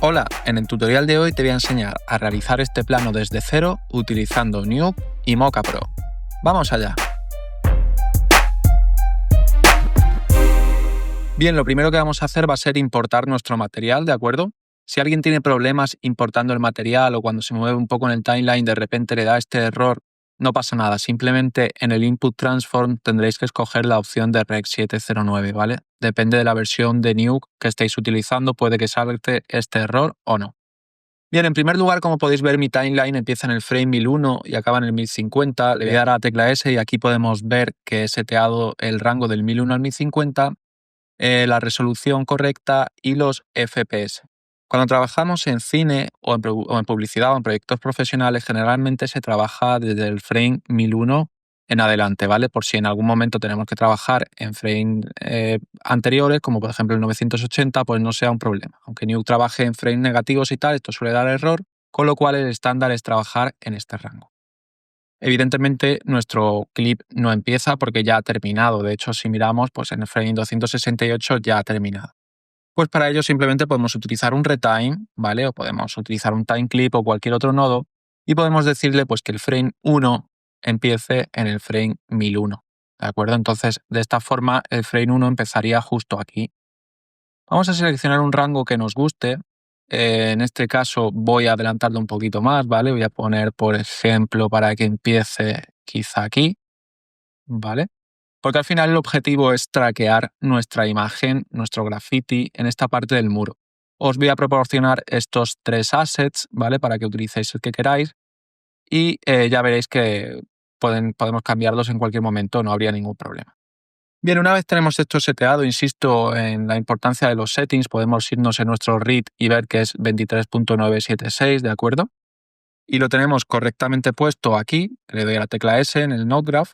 Hola, en el tutorial de hoy te voy a enseñar a realizar este plano desde cero utilizando Nuke y Mocha Pro. ¡Vamos allá! Bien, lo primero que vamos a hacer va a ser importar nuestro material, ¿de acuerdo? Si alguien tiene problemas importando el material o cuando se mueve un poco en el timeline de repente le da este error, no pasa nada. Simplemente en el Input Transform tendréis que escoger la opción de Rec 709, ¿vale? Depende de la versión de Nuke que estéis utilizando, puede que salte este error o no. Bien, en primer lugar, como podéis ver, mi timeline empieza en el frame 1001 y acaba en el 1050. Le voy a dar a la tecla S y aquí podemos ver que he seteado el rango del 1001 al 1050, la resolución correcta y los FPS. Cuando trabajamos en cine o en publicidad o en proyectos profesionales, generalmente se trabaja desde el frame 1001 en adelante, ¿vale? Por si en algún momento tenemos que trabajar en frames anteriores, como por ejemplo el 980, pues no sea un problema. Aunque Nuke trabaje en frames negativos y tal, esto suele dar error, con lo cual el estándar es trabajar en este rango. Evidentemente, nuestro clip no empieza porque ya ha terminado. De hecho, si miramos, pues en el frame 268 ya ha terminado. Pues para ello simplemente podemos utilizar un retime, ¿vale? O podemos utilizar un time clip o cualquier otro nodo y podemos decirle pues que el frame 1 empiece en el frame 1001, ¿de acuerdo? Entonces, de esta forma, el frame 1 empezaría justo aquí. Vamos a seleccionar un rango que nos guste. En este caso voy a adelantarlo un poquito más, ¿vale? Voy a poner, por ejemplo, para que empiece quizá aquí, ¿vale? Porque al final el objetivo es traquear nuestra imagen, nuestro graffiti en esta parte del muro. Os voy a proporcionar estos 3 assets, ¿vale? Para que utilicéis el que queráis y ya veréis que podemos cambiarlos en cualquier momento, no habría ningún problema. Bien, una vez tenemos esto seteado, insisto en la importancia de los settings, podemos irnos en nuestro read y ver que es 23.976, ¿de acuerdo? Y lo tenemos correctamente puesto aquí, le doy a la tecla S en el Node Graph.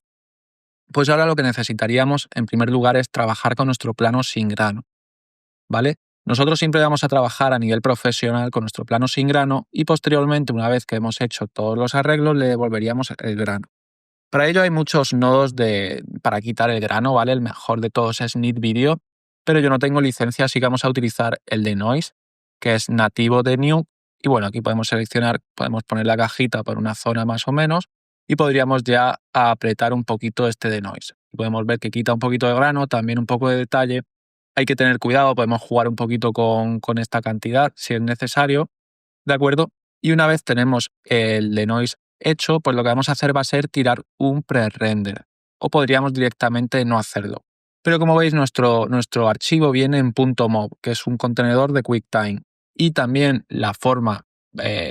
Pues ahora lo que necesitaríamos, en primer lugar, es trabajar con nuestro plano sin grano, ¿vale? Nosotros siempre vamos a trabajar a nivel profesional con nuestro plano sin grano y posteriormente, una vez que hemos hecho todos los arreglos, le devolveríamos el grano. Para ello hay muchos nodos para quitar el grano, ¿vale? El mejor de todos es Neat Video, pero yo no tengo licencia, así que vamos a utilizar el de Noise, que es nativo de Nuke. Y bueno, aquí podemos seleccionar, podemos poner la cajita por una zona más o menos y podríamos ya apretar un poquito este de Noise. Podemos ver que quita un poquito de grano, también un poco de detalle. Hay que tener cuidado, podemos jugar un poquito con esta cantidad si es necesario, ¿de acuerdo? Y una vez tenemos el de Noise hecho, pues lo que vamos a hacer va a ser tirar un pre-render. O podríamos directamente no hacerlo. Pero como veis, nuestro archivo viene en .mov, que es un contenedor de QuickTime. Y también la forma,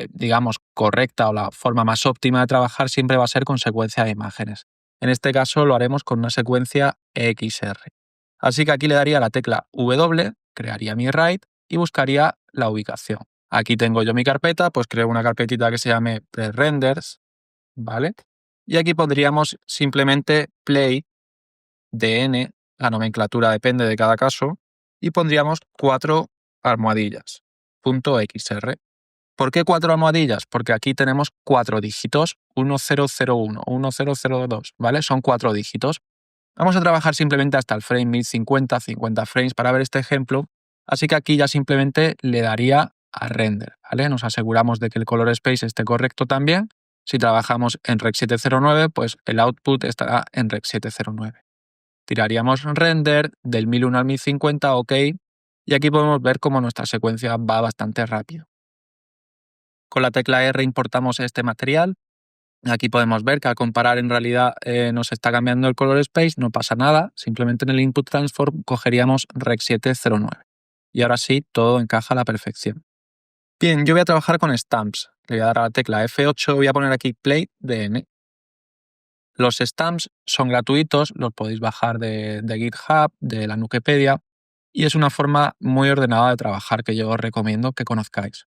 digamos, correcta o la forma más óptima de trabajar siempre va a ser con secuencia de imágenes. En este caso lo haremos con una secuencia XR. Así que aquí le daría la tecla W, crearía mi RAID y buscaría la ubicación. Aquí tengo yo mi carpeta, pues creo una carpetita que se llame pre-renders, ¿vale? Y aquí pondríamos simplemente play dn, la nomenclatura depende de cada caso, y pondríamos 4 almohadillas, .xr. ¿Por qué 4 almohadillas? Porque aquí tenemos 4 dígitos, 1001, 1002, ¿vale? Son 4 dígitos. Vamos a trabajar simplemente hasta el frame 1050, 50 frames para ver este ejemplo, así que aquí ya simplemente le daría a render, ¿vale? Nos aseguramos de que el color space esté correcto también. Si trabajamos en Rec 709, pues el output estará en Rec 709. Tiraríamos render del 1001 al 1050, OK, y aquí podemos ver cómo nuestra secuencia va bastante rápido. Con la tecla R importamos este material. Aquí podemos ver que al comparar en realidad nos está cambiando el color space, no pasa nada, simplemente en el input transform cogeríamos Rec 709. Y ahora sí, todo encaja a la perfección. Bien, yo voy a trabajar con stamps. Le voy a dar a la tecla F8, voy a poner aquí play DN. Los stamps son gratuitos, los podéis bajar de GitHub, de la Nukepedia, y es una forma muy ordenada de trabajar que yo os recomiendo que conozcáis.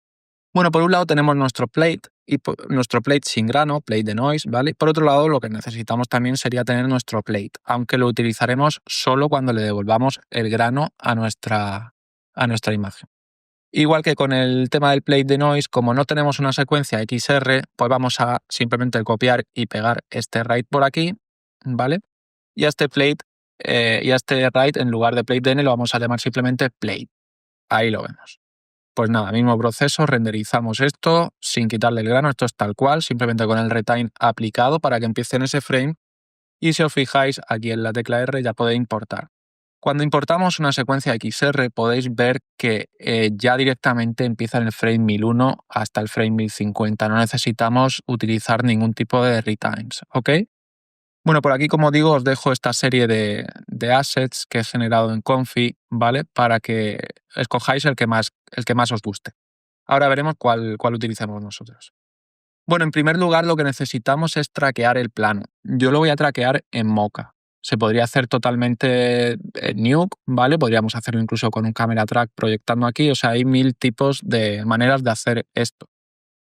Bueno, por un lado tenemos nuestro plate, y nuestro plate sin grano, plate de noise, ¿vale? Por otro lado, lo que necesitamos también sería tener nuestro plate, aunque lo utilizaremos solo cuando le devolvamos el grano a nuestra imagen. Igual que con el tema del plate de noise, como no tenemos una secuencia XR, pues vamos a simplemente copiar y pegar este write por aquí, ¿vale? Y a este plate y a este write, en lugar de plate DN, lo vamos a llamar simplemente plate. Ahí lo vemos. Pues nada, mismo proceso, renderizamos esto sin quitarle el grano, esto es tal cual, simplemente con el retime aplicado para que empiece en ese frame. Y si os fijáis, aquí en la tecla R ya podéis importar. Cuando importamos una secuencia XR podéis ver que ya directamente empieza en el frame 1001 hasta el frame 1050. No necesitamos utilizar ningún tipo de retimes, ¿ok? Bueno, por aquí, como digo, os dejo esta serie de assets que he generado en Confi, ¿vale? Para que escojáis el que más os guste. Ahora veremos cuál utilicemos nosotros. Bueno, en primer lugar, lo que necesitamos es traquear el plano. Yo lo voy a traquear en Mocha. Se podría hacer totalmente en Nuke, ¿vale? Podríamos hacerlo incluso con un camera track proyectando aquí. O sea, hay 1000 tipos de maneras de hacer esto.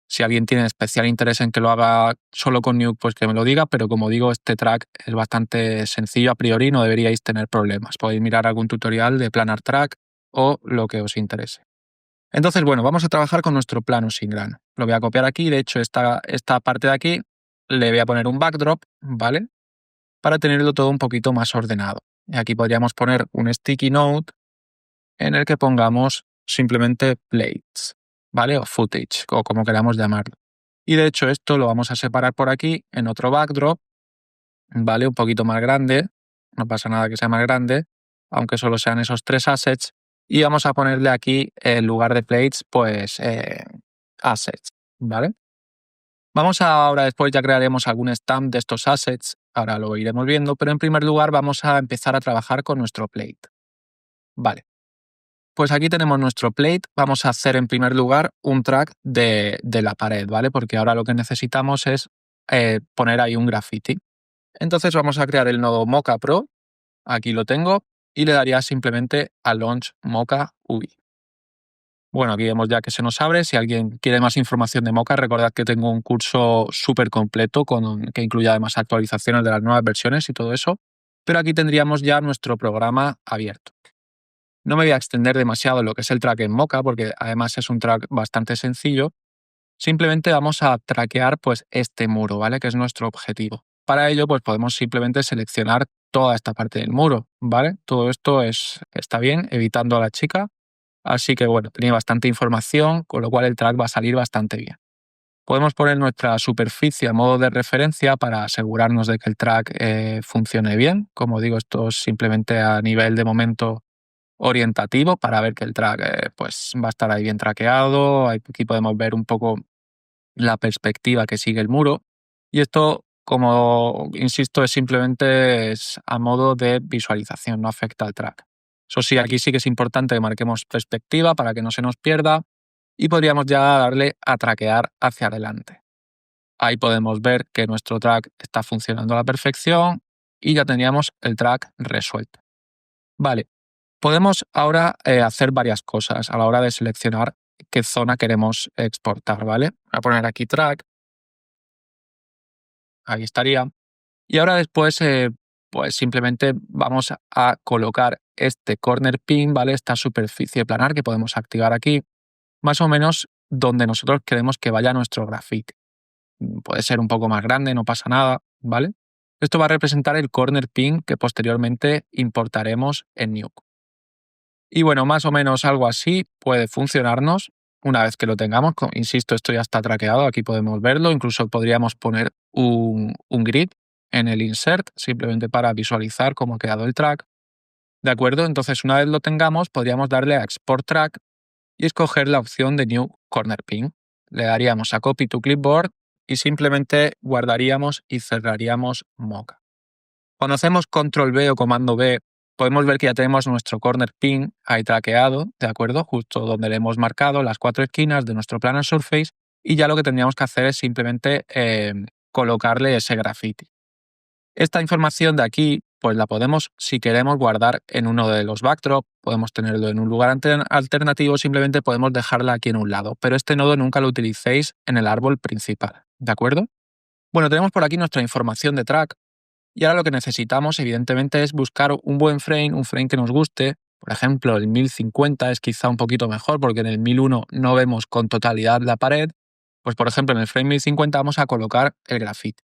Si alguien tiene especial interés en que lo haga solo con Nuke, pues que me lo diga, pero como digo, este track es bastante sencillo a priori, no deberíais tener problemas. Podéis mirar algún tutorial de Planar Track o lo que os interese. Entonces, bueno, vamos a trabajar con nuestro plano sin grano. Lo voy a copiar aquí, de hecho, esta parte de aquí le voy a poner un backdrop, ¿vale? Para tenerlo todo un poquito más ordenado. Y aquí podríamos poner un sticky note en el que pongamos simplemente plates, ¿vale? O footage, o como queramos llamarlo. Y de hecho esto lo vamos a separar por aquí en otro backdrop, ¿vale? Un poquito más grande, no pasa nada que sea más grande, aunque solo sean esos 3 assets. Y vamos a ponerle aquí, en lugar de plates, pues assets, ¿vale? Vamos ahora, después ya crearemos algún stamp de estos assets, ahora lo iremos viendo, pero en primer lugar vamos a empezar a trabajar con nuestro plate. Vale. Pues aquí tenemos nuestro plate. Vamos a hacer en primer lugar un track de la pared, ¿vale? Porque ahora lo que necesitamos es poner ahí un graffiti. Entonces vamos a crear el nodo Mocha Pro. Aquí lo tengo. Y le daría simplemente a Launch Mocha UI. Bueno, aquí vemos ya que se nos abre. Si alguien quiere más información de Mocha, recordad que tengo un curso súper completo que incluye además actualizaciones de las nuevas versiones y todo eso. Pero aquí tendríamos ya nuestro programa abierto. No me voy a extender demasiado en lo que es el track en Mocha, porque además es un track bastante sencillo. Simplemente vamos a traquear pues este muro, ¿vale? Que es nuestro objetivo. Para ello, pues podemos simplemente seleccionar toda esta parte del muro, ¿vale? Todo esto está bien, evitando a la chica. Así que bueno, tiene bastante información, con lo cual el track va a salir bastante bien. Podemos poner nuestra superficie a modo de referencia para asegurarnos de que el track funcione bien. Como digo, esto es simplemente a nivel de momento orientativo para ver que el track pues va a estar ahí bien traqueado. Aquí podemos ver un poco la perspectiva que sigue el muro. Y esto, como insisto, es a modo de visualización, no afecta al track. Eso sí, aquí sí que es importante que marquemos perspectiva para que no se nos pierda y podríamos ya darle a traquear hacia adelante. Ahí podemos ver que nuestro track está funcionando a la perfección y ya teníamos el track resuelto. Vale, podemos ahora hacer varias cosas a la hora de seleccionar qué zona queremos exportar, ¿vale? Voy a poner aquí track, ahí estaría. Y ahora después, pues simplemente vamos a colocar este corner pin, ¿vale? Esta superficie planar que podemos activar aquí, más o menos donde nosotros queremos que vaya nuestro graffiti. Puede ser un poco más grande, no pasa nada, ¿vale? Esto va a representar el corner pin que posteriormente importaremos en Nuke. Y bueno, más o menos algo así puede funcionarnos una vez que lo tengamos. Insisto, esto ya está traqueado, aquí podemos verlo. Incluso podríamos poner un grid en el insert, simplemente para visualizar cómo ha quedado el track. ¿De acuerdo? Entonces, una vez lo tengamos, podríamos darle a Export Track y escoger la opción de New Corner Pin. Le daríamos a Copy to Clipboard y simplemente guardaríamos y cerraríamos Mocha. Cuando hacemos Control B o Comando B, podemos ver que ya tenemos nuestro corner pin ahí traqueado, ¿de acuerdo? Justo donde le hemos marcado las 4 esquinas de nuestro Planar Surface y ya lo que tendríamos que hacer es simplemente colocarle ese graffiti. Esta información de aquí, pues la podemos, si queremos, guardar en uno de los backdrops, podemos tenerlo en un lugar alternativo, simplemente podemos dejarla aquí en un lado, pero este nodo nunca lo utilicéis en el árbol principal, ¿de acuerdo? Bueno, tenemos por aquí nuestra información de track. Y ahora lo que necesitamos, evidentemente, es buscar un buen frame, un frame que nos guste. Por ejemplo, el 1050 es quizá un poquito mejor porque en el 1001 no vemos con totalidad la pared. Pues, por ejemplo, en el frame 1050 vamos a colocar el graffiti.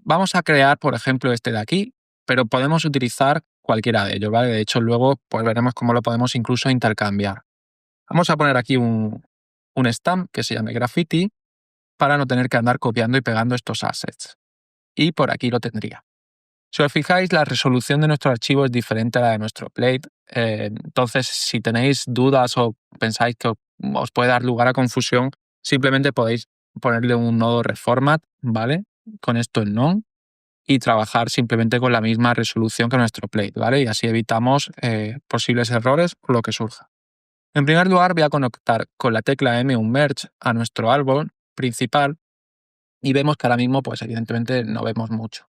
Vamos a crear, por ejemplo, este de aquí, pero podemos utilizar cualquiera de ellos, ¿vale? De hecho, luego pues veremos cómo lo podemos incluso intercambiar. Vamos a poner aquí un stamp que se llame graffiti para no tener que andar copiando y pegando estos assets. Y por aquí lo tendría. Si os fijáis, la resolución de nuestro archivo es diferente a la de nuestro plate. Entonces, si tenéis dudas o pensáis que os puede dar lugar a confusión, simplemente podéis ponerle un nodo reformat, ¿vale? Con esto en none y trabajar simplemente con la misma resolución que nuestro plate, ¿vale? Y así evitamos posibles errores o lo que surja. En primer lugar, voy a conectar con la tecla M un merge a nuestro árbol principal y vemos que ahora mismo, pues evidentemente no vemos mucho.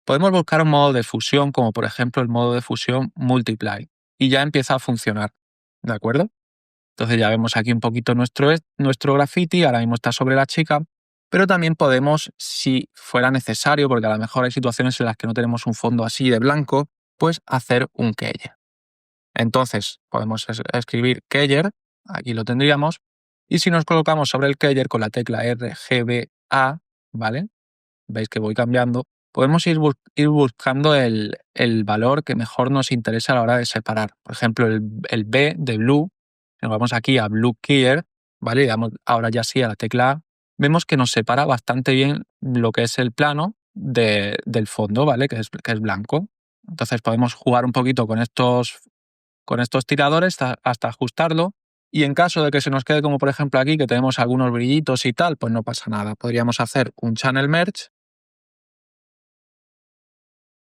Podemos buscar un modo de fusión, como por ejemplo el modo de fusión Multiply, y ya empieza a funcionar, ¿de acuerdo? Entonces ya vemos aquí un poquito nuestro graffiti, ahora mismo está sobre la chica, pero también podemos, si fuera necesario, porque a lo mejor hay situaciones en las que no tenemos un fondo así de blanco, pues hacer un keyer. Entonces podemos escribir keyer, aquí lo tendríamos, y si nos colocamos sobre el keyer con la tecla RGBA, ¿vale? Veis que voy cambiando, podemos ir buscando el valor que mejor nos interesa a la hora de separar. Por ejemplo, el B de Blue, si nos vamos aquí a Blue Keyer, ¿vale? Y damos ahora ya sí a la tecla A, vemos que nos separa bastante bien lo que es el plano del fondo, ¿vale? Que es blanco. Entonces podemos jugar un poquito con estos tiradores hasta ajustarlo. Y en caso de que se nos quede como por ejemplo aquí, que tenemos algunos brillitos y tal, pues no pasa nada. Podríamos hacer un channel merge,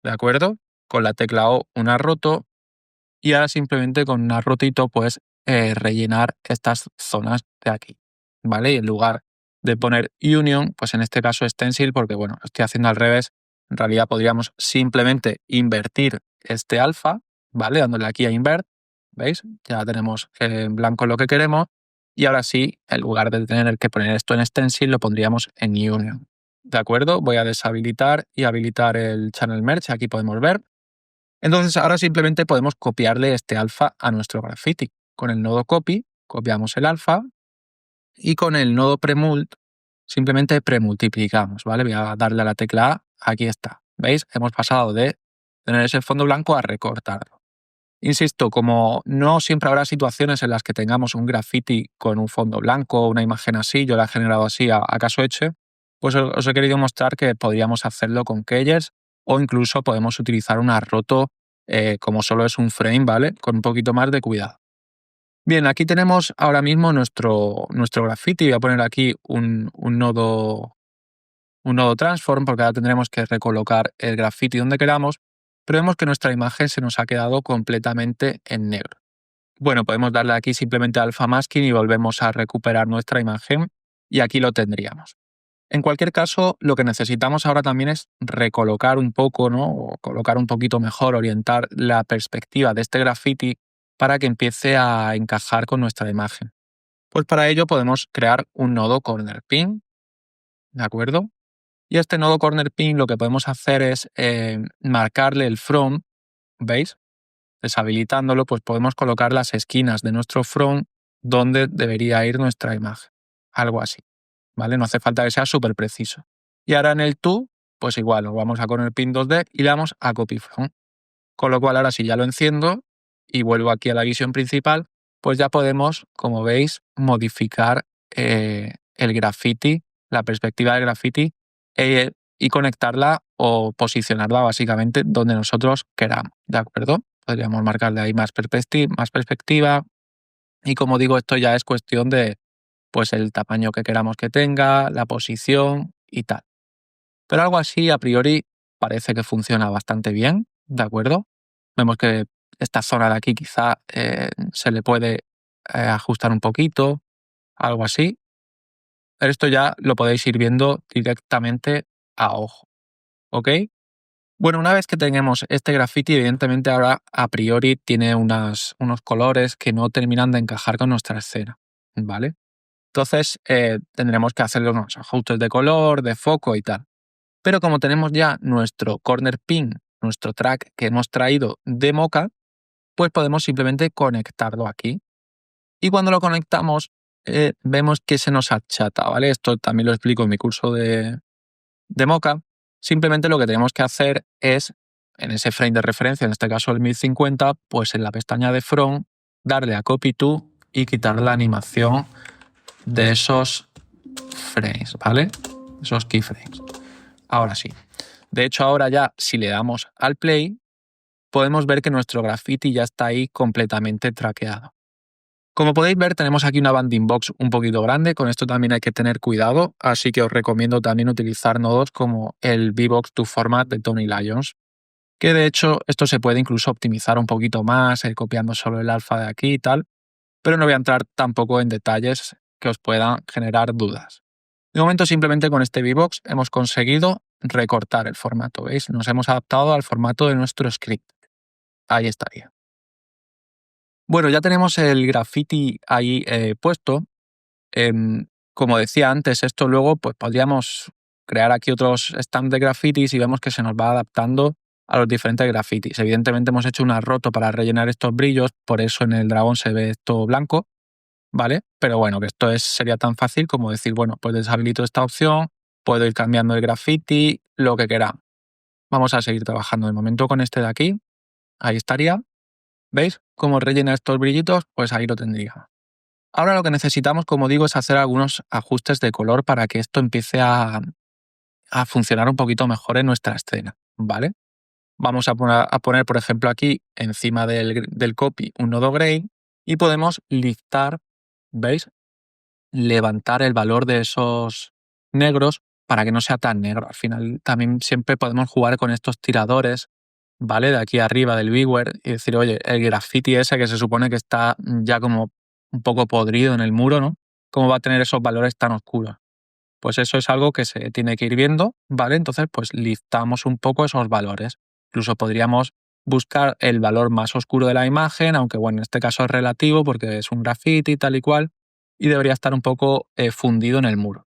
¿de acuerdo? Con la tecla O una roto y ahora simplemente con una rotito pues rellenar estas zonas de aquí, ¿vale? Y en lugar de poner union, pues en este caso stencil, porque bueno, lo estoy haciendo al revés, en realidad podríamos simplemente invertir este alfa, ¿vale? Dándole aquí a invert, ¿veis? Ya tenemos en blanco lo que queremos y ahora sí, en lugar de tener que poner esto en stencil, lo pondríamos en union. ¿De acuerdo? Voy a deshabilitar y habilitar el channel merge, aquí podemos ver. Entonces ahora simplemente podemos copiarle este alfa a nuestro graffiti. Con el nodo copy, copiamos el alfa y con el nodo premult simplemente premultiplicamos, ¿vale? Voy a darle a la tecla A, aquí está. ¿Veis? Hemos pasado de tener ese fondo blanco a recortarlo. Insisto, como no siempre habrá situaciones en las que tengamos un graffiti con un fondo blanco, una imagen así, yo la he generado así a caso hecho, pues os he querido mostrar que podríamos hacerlo con keyers o incluso podemos utilizar una roto como solo es un frame, ¿vale? Con un poquito más de cuidado. Bien, aquí tenemos ahora mismo nuestro graffiti. Voy a poner aquí un nodo transform porque ahora tendremos que recolocar el graffiti donde queramos, pero vemos que nuestra imagen se nos ha quedado completamente en negro. Bueno, podemos darle aquí simplemente alpha masking y volvemos a recuperar nuestra imagen y aquí lo tendríamos. En cualquier caso, lo que necesitamos ahora también es recolocar un poco, ¿no? O colocar un poquito mejor, orientar la perspectiva de este graffiti para que empiece a encajar con nuestra imagen. Pues para ello podemos crear un nodo corner pin, ¿de acuerdo? Y este nodo corner pin lo que podemos hacer es marcarle el from, ¿veis? Deshabilitándolo, pues podemos colocar las esquinas de nuestro front donde debería ir nuestra imagen. Algo así, ¿vale? No hace falta que sea súper preciso. Y ahora en el to, pues igual, nos vamos a corner pin 2D y le damos a copy from. Con lo cual ahora si ya lo enciendo y vuelvo aquí a la visión principal, pues ya podemos, como veis, modificar el graffiti, la perspectiva del graffiti y conectarla o posicionarla básicamente donde nosotros queramos, ¿de acuerdo? Podríamos marcarle ahí más perspectiva y como digo, esto ya es cuestión de pues el tamaño que queramos que tenga, la posición y tal. Pero algo así a priori parece que funciona bastante bien, ¿de acuerdo? Vemos que esta zona de aquí quizá se le puede ajustar un poquito, algo así. Pero esto ya lo podéis ir viendo directamente a ojo, ¿ok? Bueno, una vez que tenemos este graffiti, evidentemente ahora a priori tiene unos colores que no terminan de encajar con nuestra escena, ¿vale? Entonces tendremos que hacerle unos ajustes de color, de foco y tal. Pero como tenemos ya nuestro corner pin, nuestro track que hemos traído de Mocha, pues podemos simplemente conectarlo aquí. Y cuando lo conectamos, vemos que se nos achata, ¿vale? Esto también lo explico en mi curso de Mocha. Simplemente lo que tenemos que hacer es, en ese frame de referencia, en este caso el 1050, pues en la pestaña de From, darle a Copy To y quitar la animación de esos frames, ¿vale? Esos keyframes. Ahora sí. De hecho, ahora ya, si le damos al play, podemos ver que nuestro graffiti ya está ahí completamente traqueado. Como podéis ver, tenemos aquí una bounding box un poquito grande, con esto también hay que tener cuidado, así que os recomiendo también utilizar nodos como el VBox to Format de Tony Lyons, que de hecho esto se puede incluso optimizar un poquito más, copiando solo el alfa de aquí y tal, pero no voy a entrar tampoco en detalles que os puedan generar dudas. De momento simplemente con este VBox hemos conseguido recortar el formato, ¿veis? Nos hemos adaptado al formato de nuestro script. Ahí estaría. Bueno, ya tenemos el graffiti ahí puesto. Como decía antes, esto luego pues podríamos crear aquí otros stamps de grafitis y vemos que se nos va adaptando a los diferentes grafitis. Evidentemente hemos hecho una roto para rellenar estos brillos, por eso en el dragón se ve esto blanco, ¿vale? Pero bueno, que esto sería tan fácil como decir, bueno, pues deshabilito esta opción, puedo ir cambiando el graffiti, lo que quiera. Vamos a seguir trabajando de momento con este de aquí. Ahí estaría. ¿Veis cómo rellena estos brillitos? Pues ahí lo tendría. Ahora lo que necesitamos, como digo, es hacer algunos ajustes de color para que esto empiece a funcionar un poquito mejor en nuestra escena, ¿vale? Vamos a poner, por ejemplo, aquí encima del copy un nodo gray y podemos liftar, ¿veis? Levantar el valor de esos negros para que no sea tan negro. Al final también siempre podemos jugar con estos tiradores, ¿vale? De aquí arriba del viewer y decir, oye, el graffiti ese que se supone que está ya como un poco podrido en el muro, ¿no? ¿Cómo va a tener esos valores tan oscuros? Pues eso es algo que se tiene que ir viendo, ¿vale? Entonces, pues liftamos un poco esos valores. Incluso podríamos buscar el valor más oscuro de la imagen, aunque bueno, en este caso es relativo porque es un graffiti tal y cual, y debería estar un poco fundido en el muro.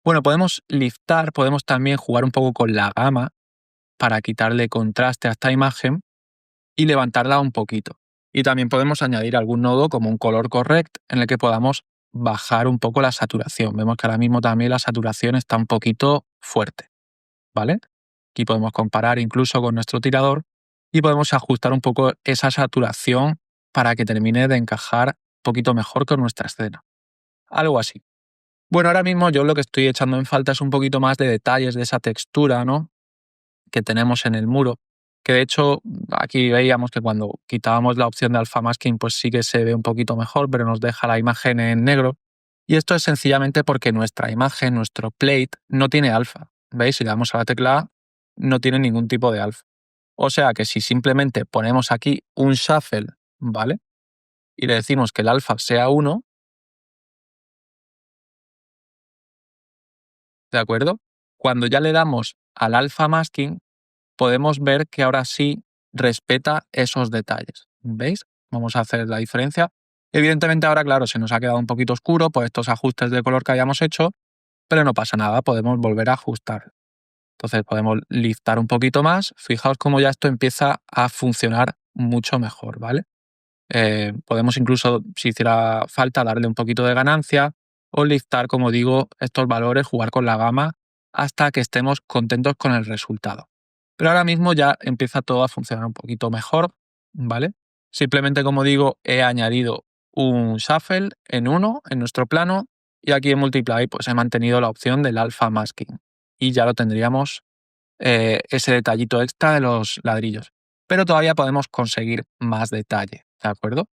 Bueno, podemos liftar, podemos también jugar un poco con la gama para quitarle contraste a esta imagen y levantarla un poquito. Y también podemos añadir algún nodo como un color correct en el que podamos bajar un poco la saturación. Vemos que ahora mismo también la saturación está un poquito fuerte, ¿vale? Aquí podemos comparar incluso con nuestro tirador y podemos ajustar un poco esa saturación para que termine de encajar un poquito mejor con nuestra escena. Algo así. Bueno, ahora mismo yo lo que estoy echando en falta es un poquito más de detalles de esa textura, ¿no? Que tenemos en el muro, que de hecho aquí veíamos que cuando quitábamos la opción de alpha masking pues sí que se ve un poquito mejor, pero nos deja la imagen en negro. Y esto es sencillamente porque nuestra imagen, nuestro plate, no tiene alfa. ¿Veis? Si le damos a la tecla A, no tiene ningún tipo de alfa. O sea que si simplemente ponemos aquí un shuffle, ¿vale? Y le decimos que el alfa sea 1, ¿de acuerdo? Cuando ya le damos al alpha masking, podemos ver que ahora sí respeta esos detalles. ¿Veis? Vamos a hacer la diferencia. Evidentemente ahora, claro, se nos ha quedado un poquito oscuro por estos ajustes de color que habíamos hecho, pero no pasa nada, podemos volver a ajustar. Entonces podemos liftar un poquito más. Fijaos cómo ya esto empieza a funcionar mucho mejor, ¿vale? Podemos incluso, si hiciera falta, darle un poquito de ganancia o liftar, como digo, estos valores, jugar con la gama hasta que estemos contentos con el resultado. Pero ahora mismo ya empieza todo a funcionar un poquito mejor, ¿vale? Simplemente, como digo, he añadido un shuffle en uno, en nuestro plano, y aquí en Multiply pues he mantenido la opción del alpha masking. Y ya lo tendríamos ese detallito extra de los ladrillos. Pero todavía podemos conseguir más detalle, ¿de acuerdo?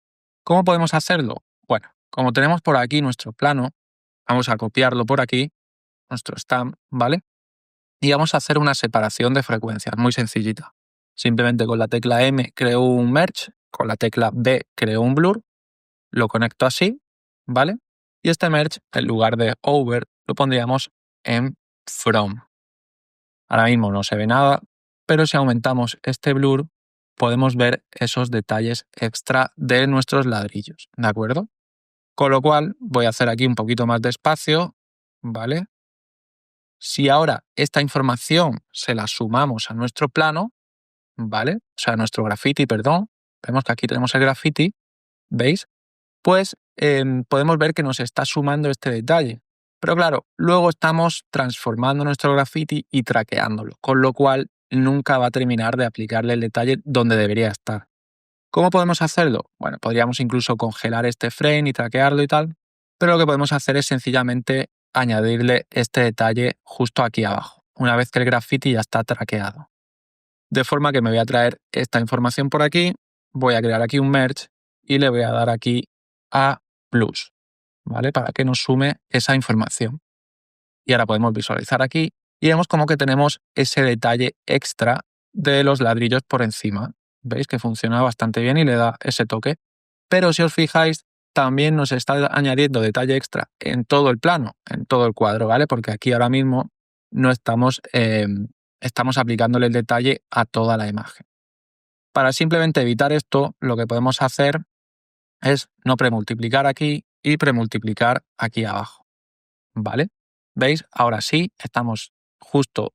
¿Cómo podemos hacerlo? Bueno, como tenemos por aquí nuestro plano, vamos a copiarlo por aquí, nuestro stamp, ¿vale? Y vamos a hacer una separación de frecuencias, muy sencillita. Simplemente con la tecla M creo un merge, con la tecla B creo un blur, lo conecto así, ¿vale? Y este merge, en lugar de over, lo pondríamos en from. Ahora mismo no se ve nada, pero si aumentamos este blur, podemos ver esos detalles extra de nuestros ladrillos, ¿de acuerdo? Con lo cual, voy a hacer aquí un poquito más de espacio, ¿vale? Si ahora esta información se la sumamos a nuestro plano, ¿vale? O sea, a nuestro graffiti, perdón, vemos que aquí tenemos el graffiti, ¿veis? Pues podemos ver que nos está sumando este detalle. Pero claro, luego estamos transformando nuestro graffiti y traqueándolo, con lo cual nunca va a terminar de aplicarle el detalle donde debería estar. ¿Cómo podemos hacerlo? Bueno, podríamos incluso congelar este frame y traquearlo y tal, pero lo que podemos hacer es sencillamente añadirle este detalle justo aquí abajo, una vez que el graffiti ya está traqueado. De forma que me voy a traer esta información por aquí, voy a crear aquí un merge y le voy a dar aquí a plus, ¿vale? Para que nos sume esa información. Y ahora podemos visualizar aquí y vemos como que tenemos ese detalle extra de los ladrillos por encima. ¿Veis que funciona bastante bien y le da ese toque? Pero si os fijáis, también nos está añadiendo detalle extra en todo el plano, en todo el cuadro, ¿vale? Porque aquí ahora mismo no estamos, estamos aplicándole el detalle a toda la imagen. Para simplemente evitar esto, lo que podemos hacer es no premultiplicar aquí y premultiplicar aquí abajo, ¿vale? ¿Veis? Ahora sí, estamos justo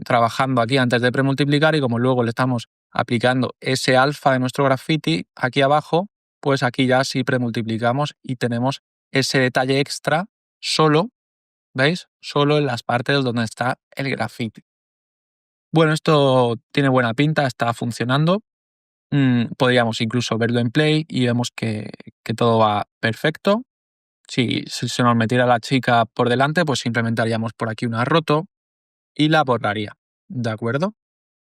trabajando aquí antes de premultiplicar y como luego le estamos aplicando ese alfa de nuestro graffiti aquí abajo, pues aquí ya sí premultiplicamos y tenemos ese detalle extra solo, ¿veis? Solo en las partes donde está el graffiti. Bueno, esto tiene buena pinta, está funcionando. Podríamos incluso verlo en play y vemos que todo va perfecto. Si se nos metiera la chica por delante, pues simplemente haríamos por aquí una roto y la borraría, ¿de acuerdo?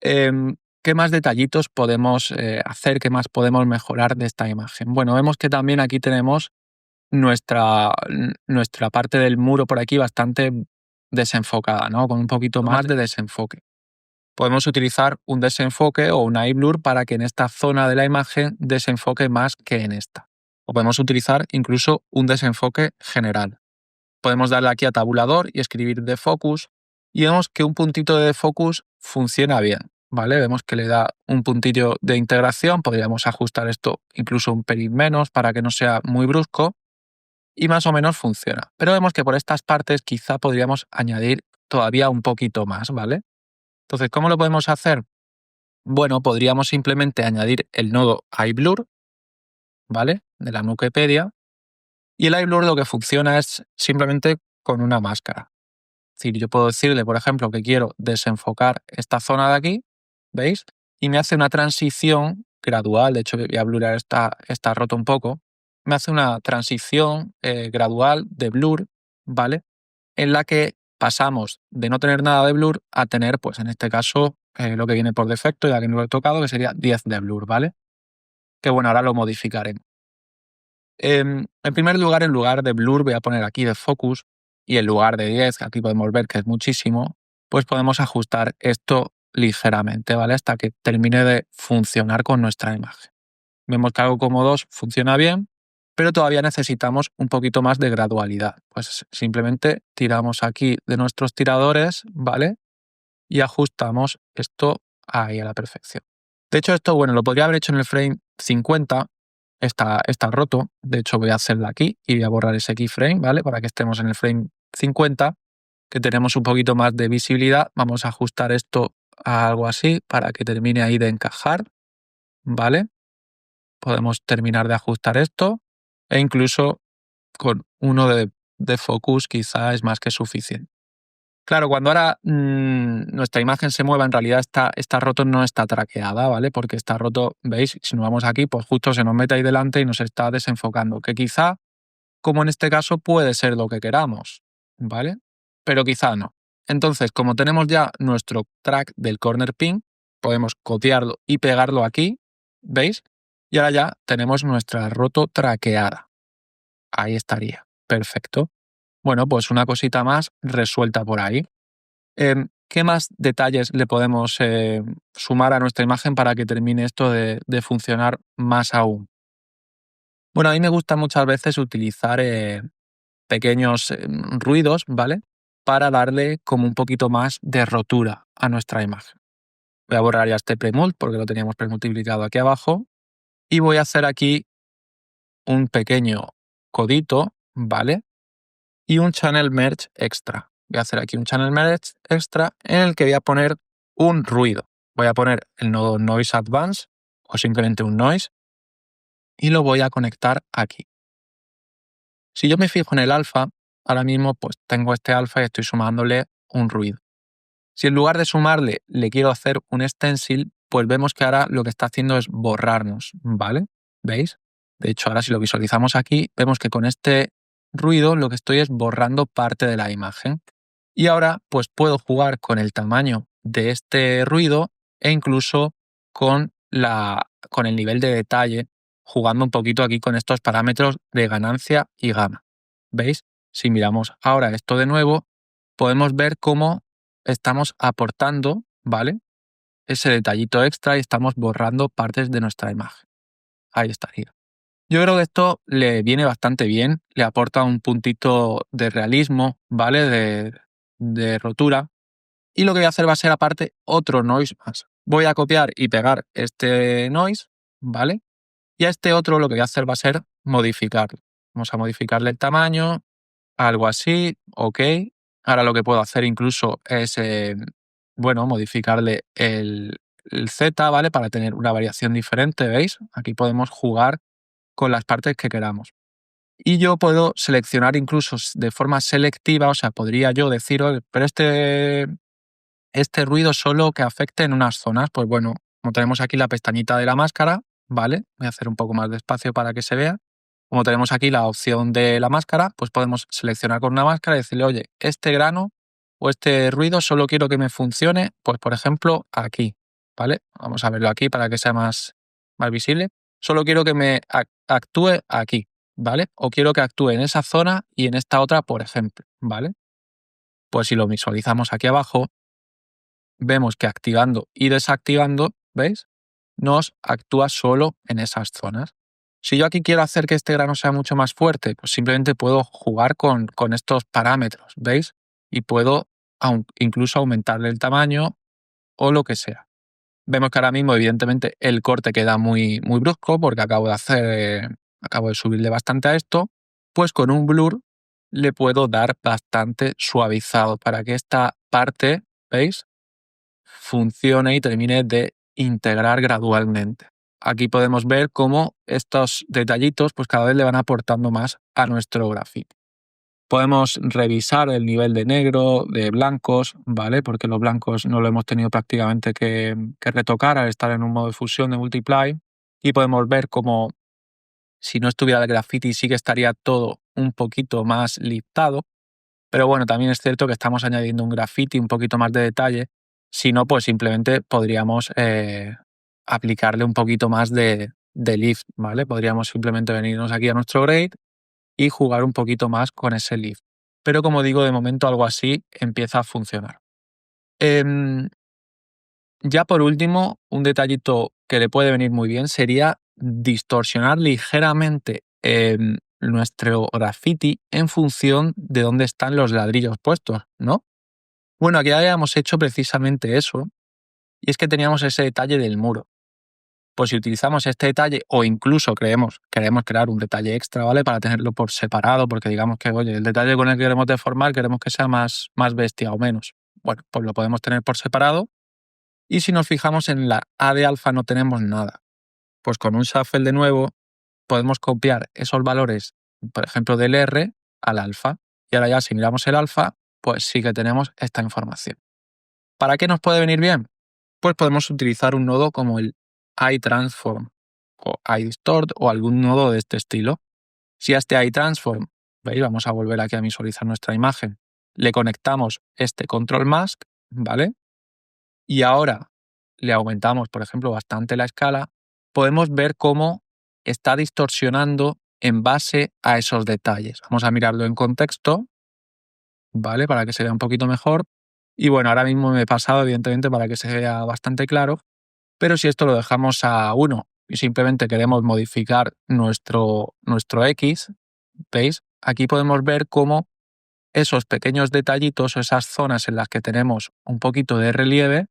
¿Qué más detallitos podemos hacer? ¿Qué más podemos mejorar de esta imagen? Bueno, vemos que también aquí tenemos nuestra parte del muro por aquí bastante desenfocada, ¿no? Con un poquito más de desenfoque. Podemos utilizar un desenfoque o un eye blur para que en esta zona de la imagen desenfoque más que en esta. O podemos utilizar incluso un desenfoque general. Podemos darle aquí a tabulador y escribir defocus y vemos que un puntito de defocus funciona bien, ¿vale? Vemos que le da un puntillo de integración, podríamos ajustar esto incluso un pelín menos para que no sea muy brusco y más o menos funciona. Pero vemos que por estas partes quizá podríamos añadir todavía un poquito más, ¿vale? Entonces, ¿cómo lo podemos hacer? Bueno, podríamos simplemente añadir el nodo iBlur, ¿vale? De la Nukepedia. Y el iBlur lo que funciona es simplemente con una máscara. Es decir, yo puedo decirle, por ejemplo, que quiero desenfocar esta zona de aquí, ¿veis? Y me hace una transición gradual, de hecho voy a blurar esta roto un poco, me hace una transición gradual de blur, ¿vale? En la que pasamos de no tener nada de blur a tener, pues en este caso, lo que viene por defecto, ya que no lo he tocado, que sería 10 de blur, ¿vale? Que bueno, ahora lo modificaremos. En primer lugar, en lugar de blur, voy a poner aquí de focus y en lugar de 10, que aquí podemos ver que es muchísimo, pues podemos ajustar esto ligeramente, ¿vale? Hasta que termine de funcionar con nuestra imagen. Vemos que algo como 2 funciona bien, pero todavía necesitamos un poquito más de gradualidad. Pues simplemente tiramos aquí de nuestros tiradores, ¿vale? Y ajustamos esto ahí a la perfección. De hecho, esto, bueno, lo podría haber hecho en el frame 50, está roto. De hecho, voy a hacerla aquí y voy a borrar ese keyframe, ¿vale? Para que estemos en el frame 50, que tenemos un poquito más de visibilidad. Vamos a ajustar esto a algo así para que termine ahí de encajar, ¿vale? Podemos terminar de ajustar esto e incluso con uno de focus quizá es más que suficiente. Claro, cuando ahora nuestra imagen se mueva, en realidad está roto, no está traqueada, ¿vale? Porque está roto, ¿veis? Si nos vamos aquí, pues justo se nos mete ahí delante y nos está desenfocando, que quizá, como en este caso, puede ser lo que queramos, ¿vale? Pero quizá no. Entonces, como tenemos ya nuestro track del corner pin, podemos copiarlo y pegarlo aquí, ¿veis? Y ahora ya tenemos nuestra roto traqueada. Ahí estaría. Perfecto. Bueno, pues una cosita más resuelta por ahí. ¿Qué más detalles le podemos sumar a nuestra imagen para que termine esto de funcionar más aún? Bueno, a mí me gusta muchas veces utilizar pequeños ruidos, ¿vale? Para darle como un poquito más de rotura a nuestra imagen. Voy a borrar ya este premult porque lo teníamos premultiplicado aquí abajo. Y voy a hacer aquí un pequeño codito, ¿vale? Y un channel merge extra. Voy a hacer aquí un channel merge extra en el que voy a poner un ruido. Voy a poner el nodo noise advance o simplemente un noise y lo voy a conectar aquí. Si yo me fijo en el alfa, ahora mismo pues tengo este alfa y estoy sumándole un ruido. Si en lugar de sumarle le quiero hacer un stencil, pues vemos que ahora lo que está haciendo es borrarnos, ¿vale? ¿Veis? De hecho, ahora si lo visualizamos aquí, vemos que con este ruido lo que estoy es borrando parte de la imagen. Y ahora pues puedo jugar con el tamaño de este ruido e incluso con el nivel de detalle, jugando un poquito aquí con estos parámetros de ganancia y gama. ¿Veis? Si miramos ahora esto de nuevo, podemos ver cómo estamos aportando, ¿vale? Ese detallito extra y estamos borrando partes de nuestra imagen. Ahí estaría. Yo creo que esto le viene bastante bien, le aporta un puntito de realismo, ¿vale? De rotura. Y lo que voy a hacer va a ser aparte otro noise más. Voy a copiar y pegar este noise, ¿vale? Y a este otro lo que voy a hacer va a ser modificarlo. Vamos a modificarle el tamaño, algo así, ok. Ahora lo que puedo hacer incluso es, modificarle el Z, ¿vale? Para tener una variación diferente, ¿veis? Aquí podemos jugar con las partes que queramos. Y yo puedo seleccionar incluso de forma selectiva, o sea, podría yo decir, "Oye, pero este ruido solo que afecte en unas zonas". Pues bueno, como tenemos aquí la pestañita de la máscara, ¿vale? Voy a hacer un poco más despacio para que se vea. Como tenemos aquí la opción de la máscara, pues podemos seleccionar con una máscara y decirle, oye, este grano o este ruido solo quiero que me funcione, pues por ejemplo, aquí, ¿vale? Vamos a verlo aquí para que sea más visible. Solo quiero que me actúe aquí, ¿vale? O quiero que actúe en esa zona y en esta otra, por ejemplo, ¿vale? Pues si lo visualizamos aquí abajo, vemos que activando y desactivando, ¿veis? Nos actúa solo en esas zonas. Si yo aquí quiero hacer que este grano sea mucho más fuerte, pues simplemente puedo jugar con estos parámetros, ¿veis? Y puedo incluso aumentarle el tamaño o lo que sea. Vemos que ahora mismo, evidentemente, el corte queda muy, muy brusco porque acabo de subirle bastante a esto. Pues con un blur le puedo dar bastante suavizado para que esta parte, ¿veis? Funcione y termine de integrar gradualmente. Aquí podemos ver cómo estos detallitos pues cada vez le van aportando más a nuestro grafito. Podemos revisar el nivel de negro, de blancos, ¿vale? Porque los blancos no lo hemos tenido prácticamente que retocar al estar en un modo de fusión de multiply. Y podemos ver cómo si no estuviera el graffiti sí que estaría todo un poquito más liftado. Pero bueno, también es cierto que estamos añadiendo un graffiti, un poquito más de detalle. Si no, pues simplemente podríamos aplicarle un poquito más de lift, ¿vale? Podríamos simplemente venirnos aquí a nuestro grade y jugar un poquito más con ese lift. Pero como digo, de momento algo así empieza a funcionar. Em, ya por último, un detallito que le puede venir muy bien sería distorsionar ligeramente nuestro graffiti en función de dónde están los ladrillos puestos, ¿no? Bueno, aquí habíamos hecho precisamente eso, y es que teníamos ese detalle del muro. Pues si utilizamos este detalle o incluso queremos crear un detalle extra, ¿vale? Para tenerlo por separado, porque digamos que, oye, el detalle con el que queremos deformar queremos que sea más bestia o menos. Bueno, pues lo podemos tener por separado. Y si nos fijamos en la A de alfa no tenemos nada. Pues con un shuffle de nuevo podemos copiar esos valores, por ejemplo, del R al alfa. Y ahora ya si miramos el alfa, pues sí que tenemos esta información. ¿Para qué nos puede venir bien? Pues podemos utilizar un nodo como el iTransform o iDistort o algún nodo de este estilo. Si a este iTransform, ¿veis? Vamos a volver aquí a visualizar nuestra imagen, le conectamos este control mask, ¿vale? Y ahora le aumentamos, por ejemplo, bastante la escala, podemos ver cómo está distorsionando en base a esos detalles. Vamos a mirarlo en contexto, ¿vale? Para que se vea un poquito mejor. Y bueno, ahora mismo me he pasado, evidentemente, para que se vea bastante claro. Pero si esto lo dejamos a 1 y simplemente queremos modificar nuestro X, ¿veis? Aquí podemos ver cómo esos pequeños detallitos o esas zonas en las que tenemos un poquito de relieve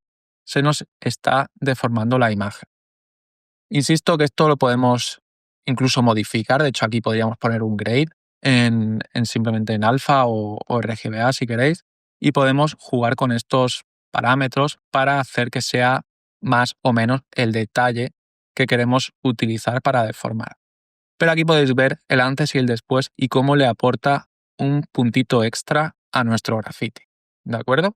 se nos está deformando la imagen. Insisto que esto lo podemos incluso modificar. De hecho, aquí podríamos poner un grade simplemente en alfa o RGBA si queréis. Y podemos jugar con estos parámetros para hacer que sea más o menos el detalle que queremos utilizar para deformar. Pero aquí podéis ver el antes y el después y cómo le aporta un puntito extra a nuestro graffiti. ¿De acuerdo?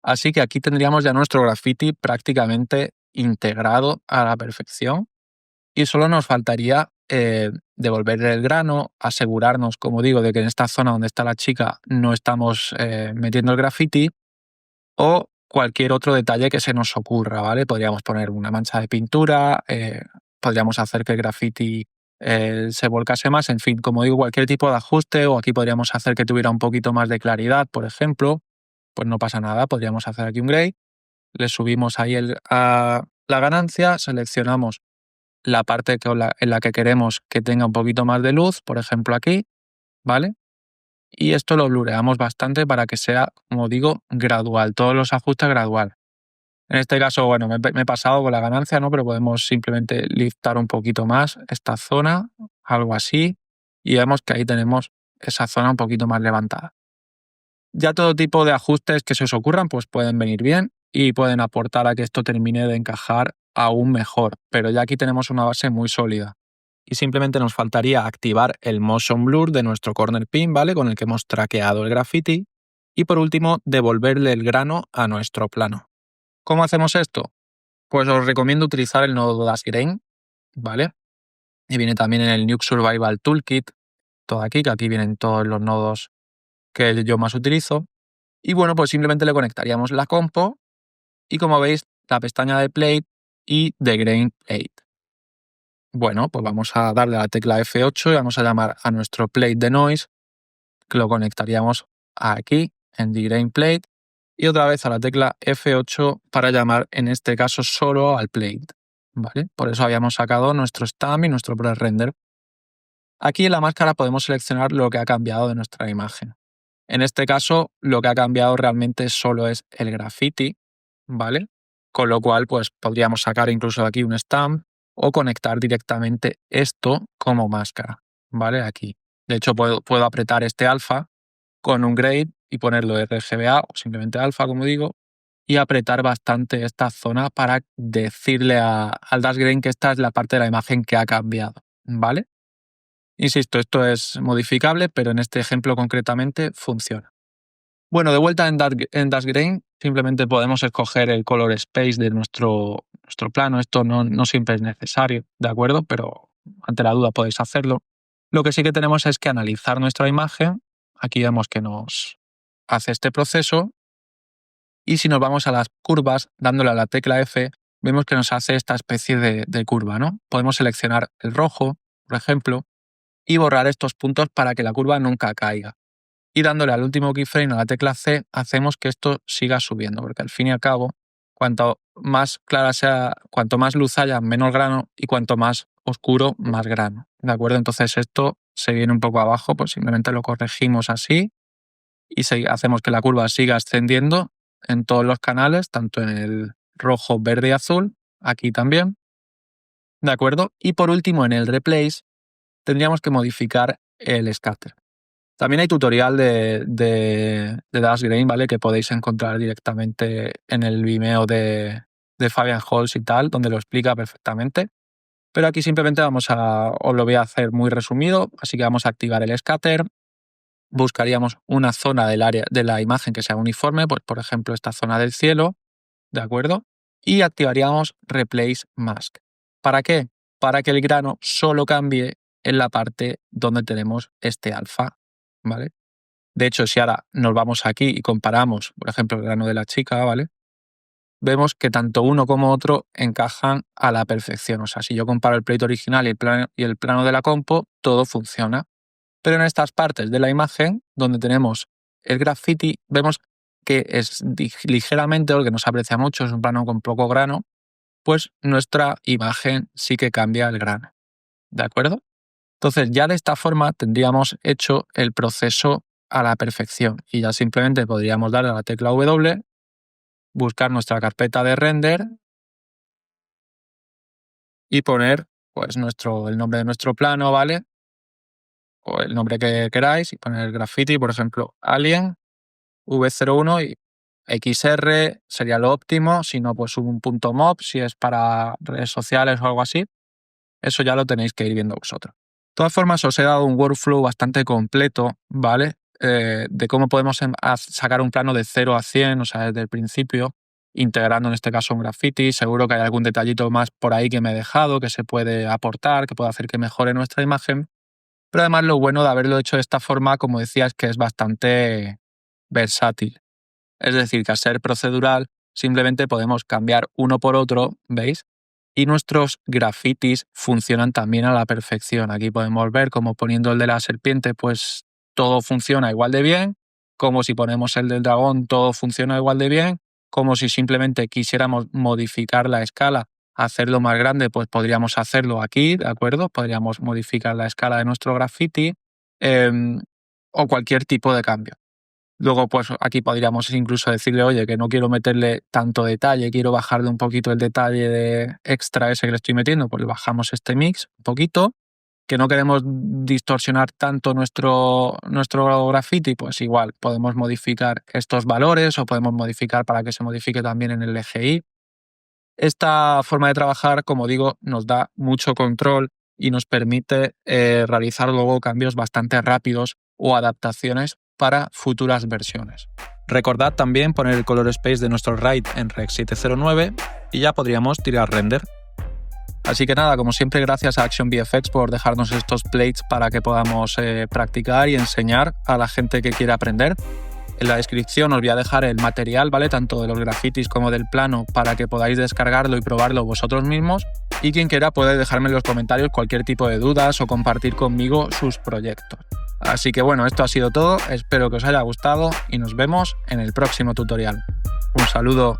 Así que aquí tendríamos ya nuestro graffiti prácticamente integrado a la perfección y solo nos faltaría devolverle el grano, asegurarnos, como digo, de que en esta zona donde está la chica no estamos metiendo el graffiti o cualquier otro detalle que se nos ocurra, ¿vale? Podríamos poner una mancha de pintura, podríamos hacer que el graffiti se volcase más, en fin, como digo, cualquier tipo de ajuste, o aquí podríamos hacer que tuviera un poquito más de claridad, por ejemplo, pues no pasa nada, podríamos hacer aquí un gray, le subimos ahí a la ganancia, seleccionamos la parte en la que queremos que tenga un poquito más de luz, por ejemplo aquí, ¿vale? Y esto lo blureamos bastante para que sea, como digo, gradual, todos los ajustes gradual. En este caso, bueno, me he pasado con la ganancia, ¿no? Pero podemos simplemente liftar un poquito más esta zona, algo así, y vemos que ahí tenemos esa zona un poquito más levantada. Ya todo tipo de ajustes que se os ocurran, pues pueden venir bien y pueden aportar a que esto termine de encajar aún mejor, pero ya aquí tenemos una base muy sólida. Y simplemente nos faltaría activar el Motion Blur de nuestro corner pin, ¿vale? Con el que hemos traqueado el graffiti. Y por último, devolverle el grano a nuestro plano. ¿Cómo hacemos esto? Pues os recomiendo utilizar el nodo Dash Grain, ¿vale? Y viene también en el Nuke Survival Toolkit, todo aquí, que aquí vienen todos los nodos que yo más utilizo. Y bueno, pues simplemente le conectaríamos la compo y, como veis, la pestaña de Plate y de Grain Plate. Bueno, pues vamos a darle a la tecla F8 y vamos a llamar a nuestro plate de noise, que lo conectaríamos aquí en the Grain Plate, y otra vez a la tecla F8 para llamar en este caso solo al plate, ¿vale? Por eso habíamos sacado nuestro stamp y nuestro pre-render. Aquí en la máscara podemos seleccionar lo que ha cambiado de nuestra imagen. En este caso, lo que ha cambiado realmente solo es el graffiti, ¿vale? Con lo cual, pues podríamos sacar incluso de aquí un stamp o conectar directamente esto como máscara, ¿vale? Aquí. De hecho, puedo apretar este alfa con un grade y ponerlo RGBA o simplemente alfa, como digo, y apretar bastante esta zona para decirle al Dash Grain que esta es la parte de la imagen que ha cambiado, ¿vale? Insisto, esto es modificable, pero en este ejemplo concretamente funciona. Bueno, de vuelta en Dash Grain, simplemente podemos escoger el color space de nuestro plano. Esto no siempre es necesario, ¿de acuerdo? Pero ante la duda podéis hacerlo. Lo que sí que tenemos es que analizar nuestra imagen. Aquí vemos que nos hace este proceso. Y si nos vamos a las curvas, dándole a la tecla F, vemos que nos hace esta especie de curva, ¿no? Podemos seleccionar el rojo, por ejemplo, y borrar estos puntos para que la curva nunca caiga. Y dándole al último keyframe a la tecla C, hacemos que esto siga subiendo, porque al fin y al cabo, cuanto más clara sea, cuanto más luz haya, menos grano, y cuanto más oscuro, más grano. ¿De acuerdo? Entonces esto se viene un poco abajo, pues simplemente lo corregimos así y hacemos que la curva siga ascendiendo en todos los canales, tanto en el rojo, verde y azul, aquí también. ¿De acuerdo? Y por último, en el replace, tendríamos que modificar el scatter. También hay tutorial de Dash Grain, ¿vale? Que podéis encontrar directamente en el Vimeo de Fabian Holz y tal, donde lo explica perfectamente. Pero aquí simplemente os lo voy a hacer muy resumido, así que vamos a activar el scatter. Buscaríamos una zona del área de la imagen que sea uniforme, pues por ejemplo esta zona del cielo, ¿de acuerdo? Y activaríamos Replace Mask. ¿Para qué? Para que el grano solo cambie en la parte donde tenemos este alfa, ¿vale? De hecho, si ahora nos vamos aquí y comparamos, por ejemplo, el grano de la chica, ¿vale? Vemos que tanto uno como otro encajan a la perfección. O sea, si yo comparo el plate original y el plano de la compo, todo funciona. Pero en estas partes de la imagen, donde tenemos el graffiti, vemos que es ligeramente, o que no se aprecia mucho, es un plano con poco grano, pues nuestra imagen sí que cambia el grano. ¿De acuerdo? Entonces, ya de esta forma tendríamos hecho el proceso a la perfección y ya simplemente podríamos darle a la tecla W, buscar nuestra carpeta de render y poner pues el nombre de nuestro plano, ¿vale? O el nombre que queráis y poner el graffiti, por ejemplo, Alien V01 y XR sería lo óptimo, si no pues un punto .mob si es para redes sociales o algo así. Eso ya lo tenéis que ir viendo vosotros. De todas formas, os he dado un workflow bastante completo, ¿vale? de cómo podemos sacar un plano de 0 a 100, o sea, desde el principio, integrando en este caso un graffiti. Seguro que hay algún detallito más por ahí que me he dejado, que se puede aportar, que puede hacer que mejore nuestra imagen. Pero además lo bueno de haberlo hecho de esta forma, como decía, es que es bastante versátil. Es decir, que al ser procedural, simplemente podemos cambiar uno por otro, ¿veis? Y nuestros grafitis funcionan también a la perfección. Aquí podemos ver cómo poniendo el de la serpiente, pues todo funciona igual de bien, como si ponemos el del dragón, todo funciona igual de bien, como si simplemente quisiéramos modificar la escala, hacerlo más grande, pues podríamos hacerlo aquí, ¿de acuerdo? Podríamos modificar la escala de nuestro graffiti o cualquier tipo de cambio. Luego, pues aquí podríamos incluso decirle, oye, que no quiero meterle tanto detalle, quiero bajarle un poquito el detalle de extra ese que le estoy metiendo, pues bajamos este mix un poquito. Que no queremos distorsionar tanto nuestro graffiti, pues igual podemos modificar estos valores o podemos modificar para que se modifique también en el EGI. Esta forma de trabajar, como digo, nos da mucho control y nos permite realizar luego cambios bastante rápidos o adaptaciones para futuras versiones. Recordad también poner el color space de nuestro RAID en Rec 709 y ya podríamos tirar render. Así que nada, como siempre, gracias a Action VFX por dejarnos estos plates para que podamos practicar y enseñar a la gente que quiere aprender. En la descripción os voy a dejar el material, ¿vale? Tanto de los grafitis como del plano para que podáis descargarlo y probarlo vosotros mismos. Y quien quiera puede dejarme en los comentarios cualquier tipo de dudas o compartir conmigo sus proyectos. Así que bueno, esto ha sido todo. Espero que os haya gustado y nos vemos en el próximo tutorial. Un saludo.